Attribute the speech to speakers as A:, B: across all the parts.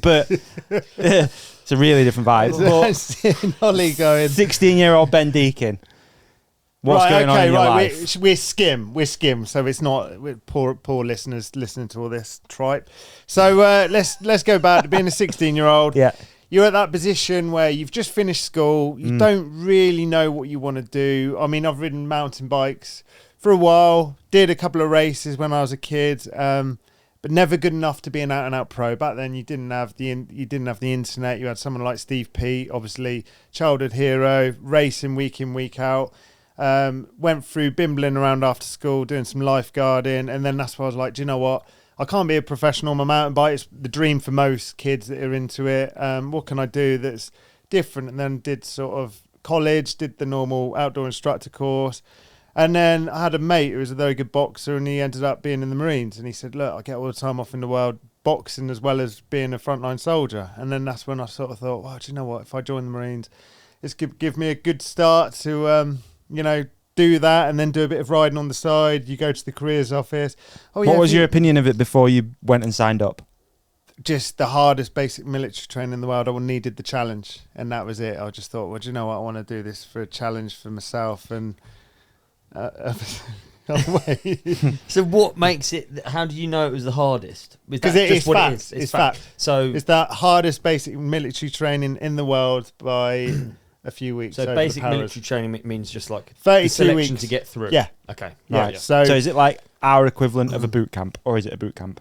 A: But it's a really different vibe.
B: I'm seeing Ollie going.
A: 16-year-old Ben Deakin. What's going on in your life?
B: We're skim. So it's not poor listeners listening to all this tripe. So let's go back to being a 16-year-old.
A: Yeah.
B: You're at that position where you've just finished school. You don't really know what you want to do. I mean, I've ridden mountain bikes for a while. Did a couple of races when I was a kid, but never good enough to be an out-and-out pro. Back then, you didn't have the internet. You had someone like Steve Peat, obviously childhood hero, racing week in, week out. Went through bimbling around after school, doing some lifeguarding, and then that's why I was like, do you know what? I can't be a professional on my mountain bike. It's the dream for most kids that are into it. What can I do that's different? And then did sort of college, did the normal outdoor instructor course. And then I had a mate who was a very good boxer, and he ended up being in the Marines. And he said, look, I get all the time off in the world boxing as well as being a frontline soldier. And then that's when I sort of thought, well, do you know what? If I join the Marines, it's give me a good start to, do that and then do a bit of riding on the side. You go to the careers office.
A: What was your opinion of it before you went and signed up?
B: Just the hardest basic military training in the world. I needed the challenge, and that was it. I just thought, well, do you know what? I want to do this for a challenge for myself. And
C: so what makes it, how do you know it was the hardest?
B: Because it's fact. It's fact.
C: So
B: it's that hardest basic military training in the world by a few weeks.
C: So basic military training means just like
B: 32
C: selection
B: weeks
C: to get through.
B: Yeah.
C: Okay.
B: Yeah.
C: Right.
B: So
A: is it like our equivalent of a boot camp, or is it a boot camp?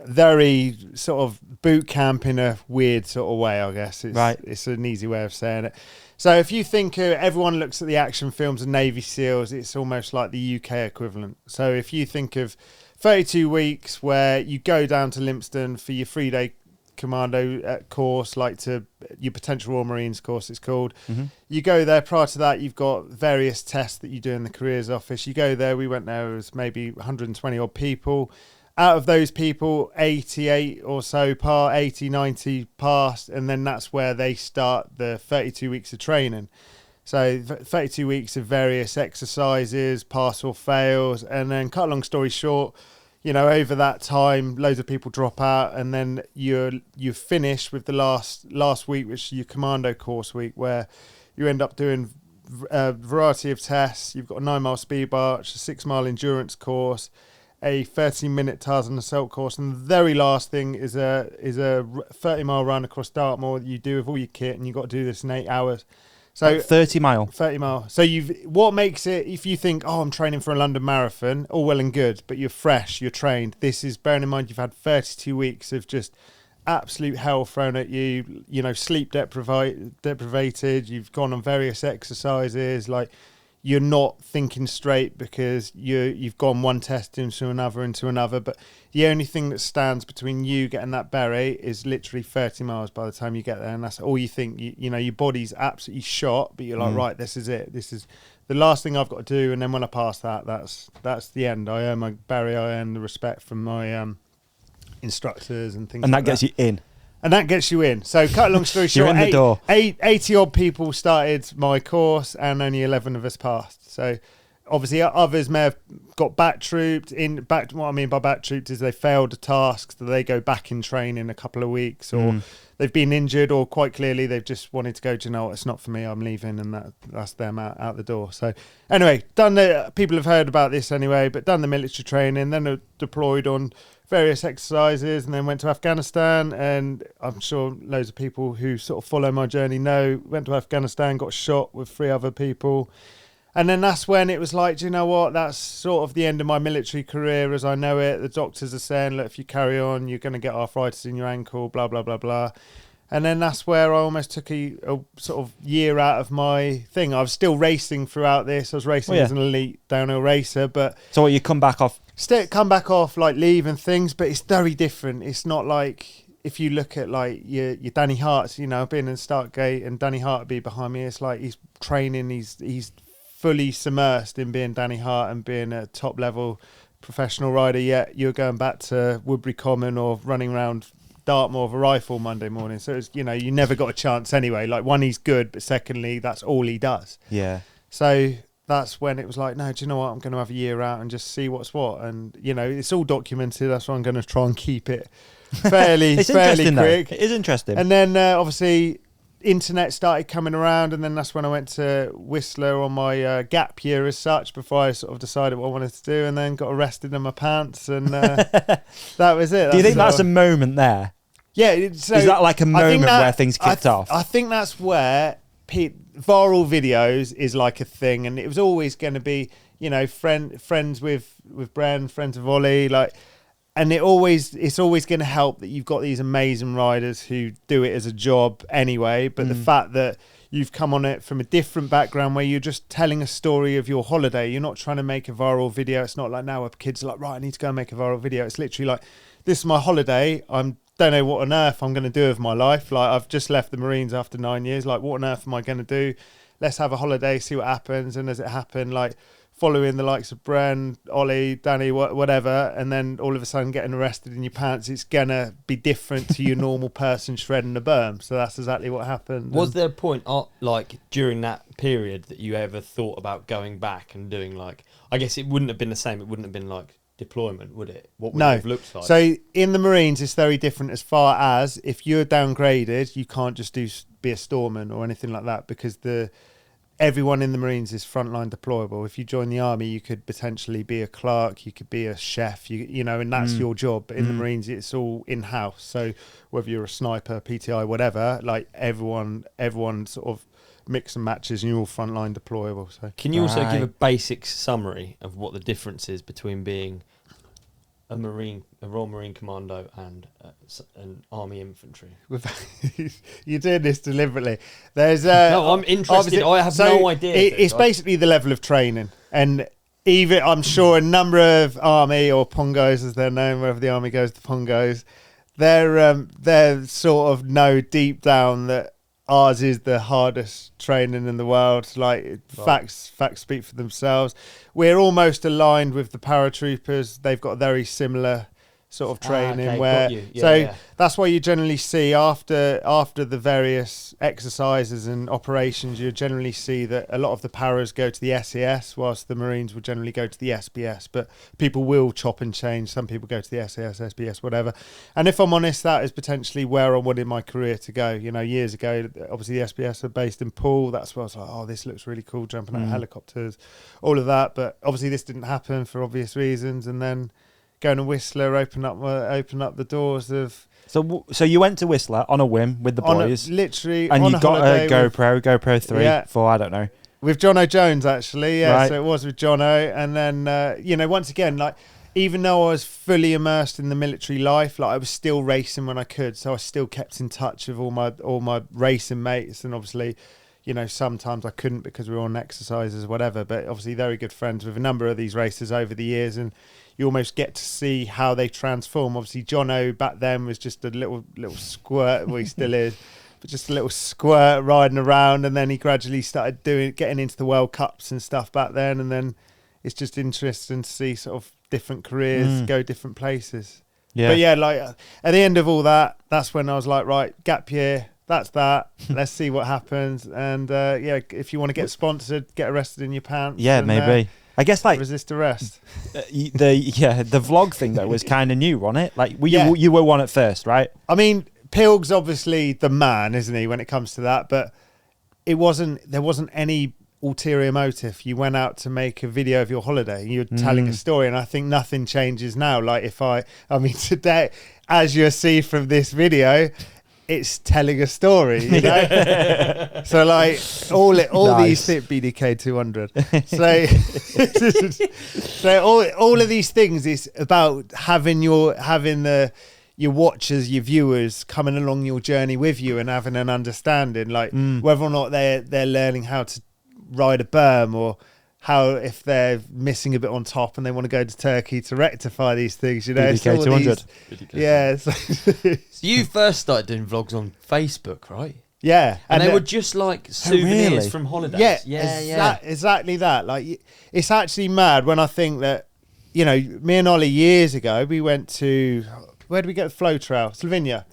B: Very sort of boot camp in a weird sort of way, I guess. It's an easy way of saying it. So if you think everyone looks at the action films of Navy SEALs, it's almost like the UK equivalent. So if you think of 32 weeks where you go down to Lympstone for your 3-day commando course, like to your potential Royal Marines course, it's called. Mm-hmm. You go there. Prior to that, you've got various tests that you do in the careers office. You go there. We went there as maybe 120 odd people. Out of those people, 88 or so 90 passed, and then that's where they start the 32 weeks of training. So 32 weeks of various exercises, pass or fails, and then cut a long story short, over that time, loads of people drop out, and then you finish with the last week, which is your commando course week, where you end up doing a variety of tests. You've got a 9-mile speed march, a 6-mile endurance course, a 30-minute Tarzan assault course, and the very last thing is a 30-mile run across Dartmoor that you do with all your kit, and you've got to do this in 8 hours. So
A: 30 mile.
B: So what makes it, if you think, I'm training for a London Marathon, all well and good, but you're fresh, you're trained. This is, bearing in mind, you've had 32 weeks of just absolute hell thrown at you, sleep deprivated, you've gone on various exercises, like you're not thinking straight because you've gone one test into another. But the only thing that stands between you getting that beret is literally 30 miles by the time you get there. And that's all you think. Your body's absolutely shot, but you're like, right, this is it. This is the last thing I've got to do. And then when I pass that, that's the end. I earn my beret. I earn the respect from my instructors and things like that.
A: And that gets you in.
B: And that gets you in. So cut a long story short,
A: You're in the door.
B: 80 odd people started my course and only 11 of us passed. So obviously others may have got back-trooped. What I mean by back-trooped is they failed a task, so they go back in training a couple of weeks, or they've been injured, or quite clearly they've just wanted to go, do you know what, it's not for me, I'm leaving, and that's them out the door. So anyway, people have heard about this anyway, but done the military training, then deployed on various exercises, and then went to Afghanistan. And I'm sure loads of people who sort of follow my journey know, went to Afghanistan, got shot with 3 other people. And then that's when it was like, do you know what, that's sort of the end of my military career as I know it. The doctors are saying, look, if you carry on, you're going to get arthritis in your ankle, blah, blah, blah, blah. And then that's where I almost took a sort of year out of my thing. I was still racing throughout this. I was racing as an elite downhill racer, but...
A: So you come back off?
B: Come back off, like leave and things, but it's very different. It's not like... If you look at like your Danny Hart's, I've been in Startgate and Danny Hart would be behind me. It's like he's training, he's fully submersed in being Danny Hart and being a top level professional rider, yet you're going back to Woodbury Common or running around Dartmoor with a rifle Monday morning. So it's, you never got a chance anyway. Like, one, he's good, but secondly, that's all he does.
A: Yeah.
B: So that's when it was like, no, do you know what? I'm going to have a year out and just see what's what. And, it's all documented. That's why I'm going to try and keep it fairly
A: It's
B: fairly
A: interesting,
B: quick.
A: though. It is interesting.
B: And then obviously internet started coming around, and then that's when I went to Whistler on my gap year as such, before I sort of decided what I wanted to do, and then got arrested in my pants, and that was it.
A: Do you think that's a moment there?
B: Yeah. So
A: is that like a moment where things kicked off?
B: I think that's where viral videos is like a thing, and it was always going to be, friends with Bren, friends with Ollie, like. And it's always going to help that you've got these amazing riders who do it as a job anyway. But the fact that you've come on it from a different background where you're just telling a story of your holiday, you're not trying to make a viral video. It's not like now where kids are like, right, I need to go and make a viral video. It's literally like, this is my holiday. Don't know what on earth I'm going to do with my life. Like, I've just left the Marines after 9 years. Like, what on earth am I going to do? Let's have a holiday, see what happens. And as it happened, like, following the likes of Bren, Ollie, Danny, whatever, and then all of a sudden getting arrested in your pants, it's going to be different to your normal person shredding a berm. So that's exactly what happened.
C: Was there a point, like, during that period that you ever thought about going back and doing, like, I guess it wouldn't have been the same. It wouldn't have been, like, deployment, would it? What would it have looked like?
B: So in the Marines, it's very different as far as if you're downgraded, you can't just be a storeman or anything like that, because everyone in the Marines is frontline deployable. If you join the army, you could potentially be a clerk, you could be a chef, and that's your job. But in the Marines, it's all in-house. So whether you're a sniper, PTI, whatever, like everyone sort of mix and matches, and you're all frontline deployable. So
C: can you also give a basic summary of what the difference is between being a Royal Marine Commando and an Army Infantry?
B: You're doing this deliberately. There's
C: no, I'm interested. I have no idea.
B: It's basically the level of training, and even I'm sure a number of Army or Pongos, as they're known, wherever the Army goes, the Pongos, they're sort of know deep down that ours is the hardest training in the world. Like, facts speak for themselves. We're almost aligned with the paratroopers. They've got a very similar sort of training that's why you generally see after the various exercises and operations, you generally see that a lot of the paras go to the SES, whilst the Marines will generally go to the SBS. But people will chop and change. Some people go to the SAS, SBS, whatever. And if I'm honest, that is potentially where I wanted my career to go. Years ago, obviously the SBS are based in Poole. That's where I was like, oh, this looks really cool, jumping out of helicopters, all of that. But obviously this didn't happen for obvious reasons. And then going to Whistler open up the doors of.
A: So you went to Whistler on a whim with the boys,
B: literally,
A: and you got a GoPro 3, 4, I don't know,
B: with Jono Jones actually. Yeah,
A: right.
B: So it was with Jono, and then once again, like, even though I was fully immersed in the military life, like, I was still racing when I could, so I still kept in touch with all my racing mates, and obviously, sometimes I couldn't because we were on exercises, whatever. But obviously, very good friends with a number of these racers over the years, and you almost get to see how they transform. Obviously, Jono back then was just a little squirt. Well, he still is, but just a little squirt riding around, and then he gradually started getting into the World Cups and stuff back then. And then it's just interesting to see sort of different careers go different places. Yeah. But yeah, like at the end of all that, that's when I was like, right, gap year. That's that. Let's see what happens. And if you want to get sponsored, get arrested in your pants.
A: Yeah, maybe. I guess, like,
B: resist arrest.
A: The vlog thing though was kind of new, wasn't it? Like, you were one at first, right?
B: I mean, Pilg's obviously the man, isn't he, when it comes to that? But there wasn't any ulterior motive. You went out to make a video of your holiday. You're telling a story, and I think nothing changes now. Like, I mean, today, as you'll see from this video, it's telling a story, So like all nice. These BDK 200. So all of these things is about having your watchers, your viewers coming along your journey with you and having an understanding, like whether or not they're learning how to ride a berm, or how if they're missing a bit on top and they want to go to Turkey to rectify these things,
A: BDK 200.
B: Yeah.
C: So you first started doing vlogs on Facebook, right?
B: Yeah.
C: And they were just like souvenirs from holidays.
B: Yeah. Exactly that. Like, it's actually mad when I think that, me and Ollie years ago, we went to, where did we get the flow trail? Slovenia.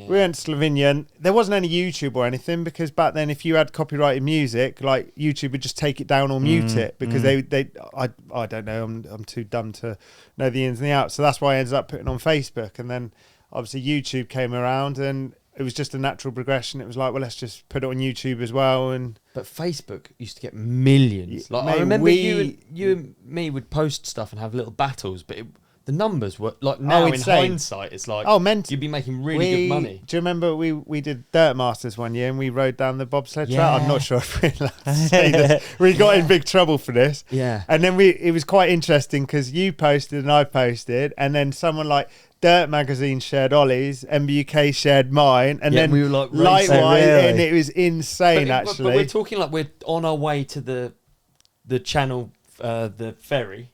B: We went to Slovenia, and there wasn't any YouTube or anything, because back then, if you had copyrighted music, like, YouTube would just take it down or mute it, because I don't know, I'm too dumb to know the ins and the outs. So that's why I ended up putting it on Facebook. And then obviously YouTube came around, and it was just a natural progression. It was like, well, let's just put it on YouTube as well.
C: But Facebook used to get millions. Like,
B: mate,
C: I remember you and me would post stuff and have little battles, but the numbers were like, now in hindsight, it's like, you'd be making really good money.
B: Do you remember we did Dirt Masters one year and we rode down the bobsled track? I'm not sure if we're allowed to say this. We got in big trouble for this.
C: Yeah.
B: And then it was quite interesting because you posted and I posted, and then someone like Dirt Magazine shared Olly's, MBUK shared mine, and then
C: we were like
B: likewise, and it was insane actually.
C: But we're talking like we're on our way to the channel, the ferry.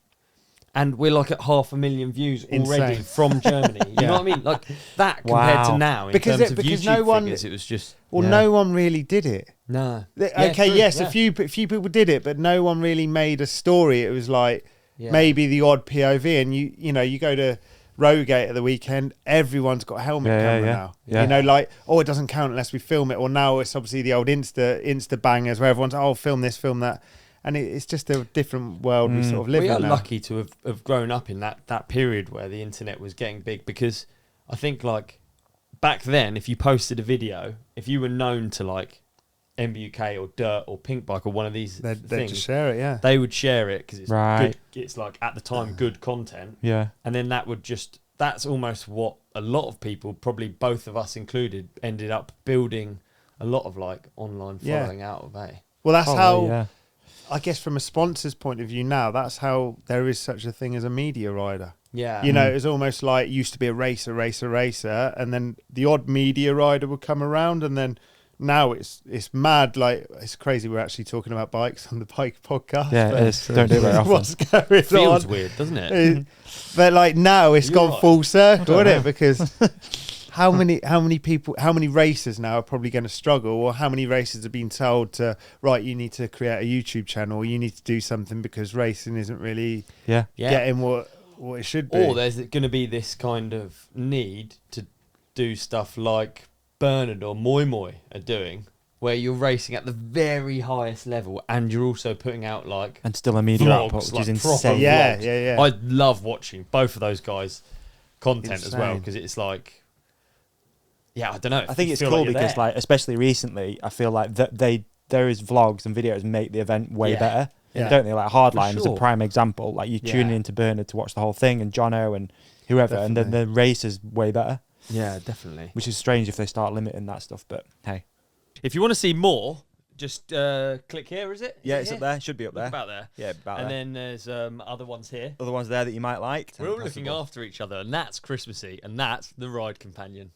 C: And we're like at 500,000 views already from Germany. You know what I mean? Like that compared to now in terms of YouTube figures, it was just...
B: Well, no one really did it.
C: No.
B: A few people did it, but no one really made a story. It was like maybe the odd POV. And you go to Rowgate at the weekend, everyone's got a helmet camera now. Yeah. You know, like, it doesn't count unless we film it. Or now it's obviously the old Insta bangers where everyone's, film this, film that. And it's just a different world we sort of live in now.
C: We are lucky to have grown up in that period where the internet was getting big, because I think like back then, if you posted a video, if you were known to like MBUK or Dirt or Pink Bike or one of these things,
B: they'd just share it, yeah.
C: They would share it because it's good. It's like at the time good content.
A: Yeah.
C: And then that's almost what a lot of people, probably both of us included, ended up building a lot of like online following out of.
B: Well, that's how... Yeah. I guess from a sponsor's point of view now, that's how there is such a thing as a media rider.
C: Yeah.
B: You know, it's almost like it used to be a racer, and then the odd media rider would come around, and then now it's mad. Like, it's crazy we're actually talking about bikes on the bike podcast.
A: Yeah, it is. Don't do it very often.
B: What's going on?
C: Feels weird, doesn't it?
B: But like now it's gone full circle, isn't it? Because... How many racers now are probably going to struggle, or how many racers have been told to, right, you need to create a YouTube channel, or you need to do something because racing isn't really getting what it should be.
C: Or there's going to be this kind of need to do stuff like Bernard or Moi Moi are doing, where you're racing at the very highest level and you're also putting out like...
A: And still a media output, which is insane.
B: Yeah.
C: I love watching both of those guys' content as well, because it's like... Yeah, I don't know.
A: I think it's cool because, like, especially recently, I feel like there is vlogs and videos make the event way better, don't they? Like Hardline is a prime example. Like you tuning into Bernard to watch the whole thing, and Jono and whoever, and then the race is way better.
C: Yeah, definitely.
A: Which is strange if they start limiting that stuff, but hey.
C: If you want to see more, just click here, is it?
A: It's up there. Should be up there.
C: About there.
A: Yeah, about there.
C: And then there's other ones here.
A: Other ones there that you might like.
C: We're all looking after each other, and that's Christmassy, and that's the Ride Companion.